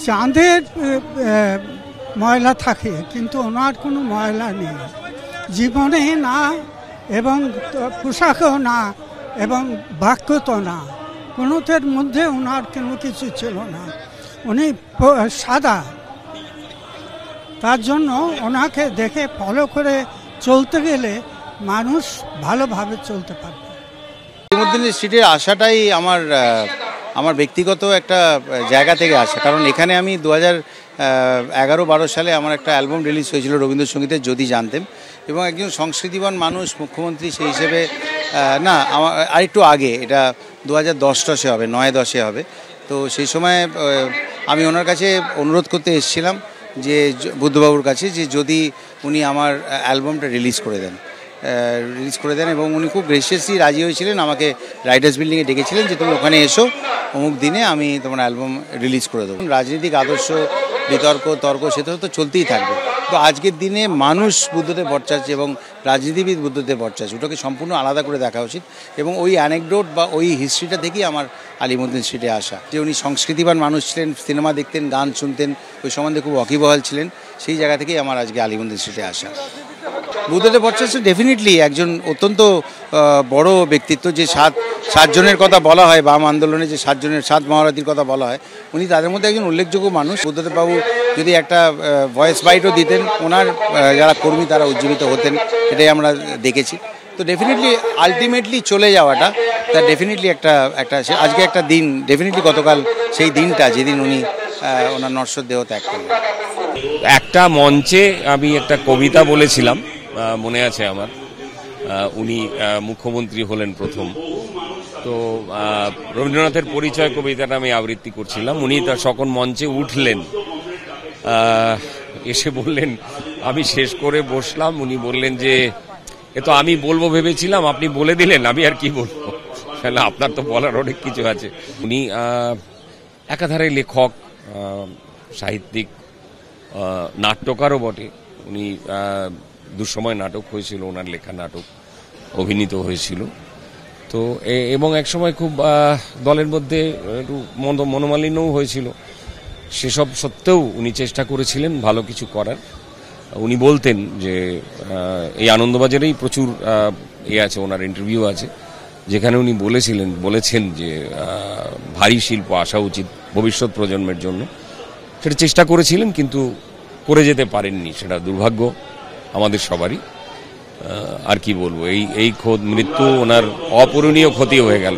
চাঁদের ময়লা থাকে, কিন্তু ওনার কোনো ময়লা নেই, জীবনে না, এবং পোশাকেও না, এবং বাক্যত না, কোনোটার মধ্যে ওনার কোনো কিছু ছিল না। উনি সাদা, তার জন্য ওনাকে দেখে ফলো করে চলতে গেলে মানুষ ভালোভাবে চলতে পারবে। আলিমুদ্দিন স্ট্রিটের আশাটাই আমার ব্যক্তিগত একটা জায়গা থেকে আসা, কারণ এখানে আমি 2011-12 সালে আমার একটা অ্যালবাম রিলিজ হয়েছিল রবীন্দ্রসঙ্গীতের যদি জানতেম, এবং একজন সংস্কৃতিবান মানুষ, মুখ্যমন্ত্রী সেই হিসেবে না, আমার আরেকটু আগে, এটা 2010 হবে, 9-10 হবে। তো সেই সময় আমি ওনার কাছে অনুরোধ করতে এসেছিলাম যে বুদ্ধবাবুর কাছে, যে যদি উনি আমার অ্যালবামটা রিলিজ করে দেন, এবং উনি খুব গ্রেসিয়াসলি রাজি হয়েছিলেন। আমাকে রাইটার্স বিল্ডিংয়ে ডেকেছিলেন যে তুমি ওখানে এসো, অমুক দিনে আমি তোমার অ্যালবাম রিলিজ করে দেবো। রাজনৈতিক আদর্শ, বিতর্ক, তর্ক সেটা তো চলতেই থাকবে। তো আজকের দিনে মানুষ বুদ্ধদেব ভট্টাচার্য এবং রাজনীতিবিদ বুদ্ধদেব ভট্টাচার্য, ওটাকে সম্পূর্ণ আলাদা করে দেখা উচিত। এবং ওই অ্যানেকডোট বা ওই হিস্ট্রিটা থেকেই আমার আলিমুদ্দিন স্ট্রিটে আসা, যে উনি সংস্কৃতিবান মানুষ ছিলেন, সিনেমা দেখতেন, গান শুনতেন, ওই সম্বন্ধে খুব ওয়াকিবহাল ছিলেন, সেই জায়গা থেকেই আমার আজকে আলিমুদ্দিন স্ট্রিটে আসা। বুদ্ধদেব ভট্টাচার্য ডেফিনেটলি একজন অত্যন্ত বড় ব্যক্তিত্ব। যে সাতজনের কথা বলা হয়, বাম আন্দোলনে যে সাত মহারথীর কথা বলা হয়, উনি তাদের মধ্যে একজন উল্লেখযোগ্য মানুষ। বুদ্ধদেববাবু যদি একটা ভয়েস বাইটও দিতেন, ওনার যারা কর্মী তারা উজ্জীবিত হতেন, এটাই আমরা দেখেছি। তো ডেফিনেটলি আলটিমেটলি চলে যাওয়াটা, তা ডেফিনেটলি একটা আজকে একটা দিন, ডেফিনেটলি গতকাল সেই দিনটা যেদিন উনি ওনার নশ্বর দেহ ত্যাগ করলেন। একটা মঞ্চে আমি একটা কবিতা বলেছিলাম, মনে আছে আমার, উনি মুখ্যমন্ত্রী হলেন প্রথম, তো রবীন্দ্রনাথের পরিচয় কবিতাটা আমি আবৃত্তি করছিলাম। উনি তার সকল মঞ্চে উঠলেন, এসে বললেন, আমি শেষ করে বসলাম, উনি বললেন যে এ তো আমি বলবো ভেবেছিলাম, আপনি বলে দিলেন, আমি আর কি বলবো, আপনার তো বলার অনেক কিছু আছে। উনি একাধারে লেখক, সাহিত্যিক, নাট্যকারও বটে। উনি দুঃসময় নাটক হয়েছিল, ওনার লেখা নাটক অভিনীত হয়েছিল। তো এবং একসময় খুব দলের মধ্যে একটু মনোমালিন্যও হয়েছিল। সেসব সত্ত্বেও উনি চেষ্টা করেছিলেন ভালো কিছু করার। উনি বলতেন যে এই আনন্দবাজারেই প্রচুর আছে, ওনার ইন্টারভিউ আছে, যেখানে উনি বলেছেন যে ভারী শিল্প আসা উচিত ভবিষ্যৎ প্রজন্মের জন্য। সেটা চেষ্টা করেছিলেন, কিন্তু করে যেতে পারেননি, সেটা দুর্ভাগ্য আমাদের সবারই। আর কি বলবো, এই মৃত্যু ওনার অপূরণীয় ক্ষতি হয়ে গেল।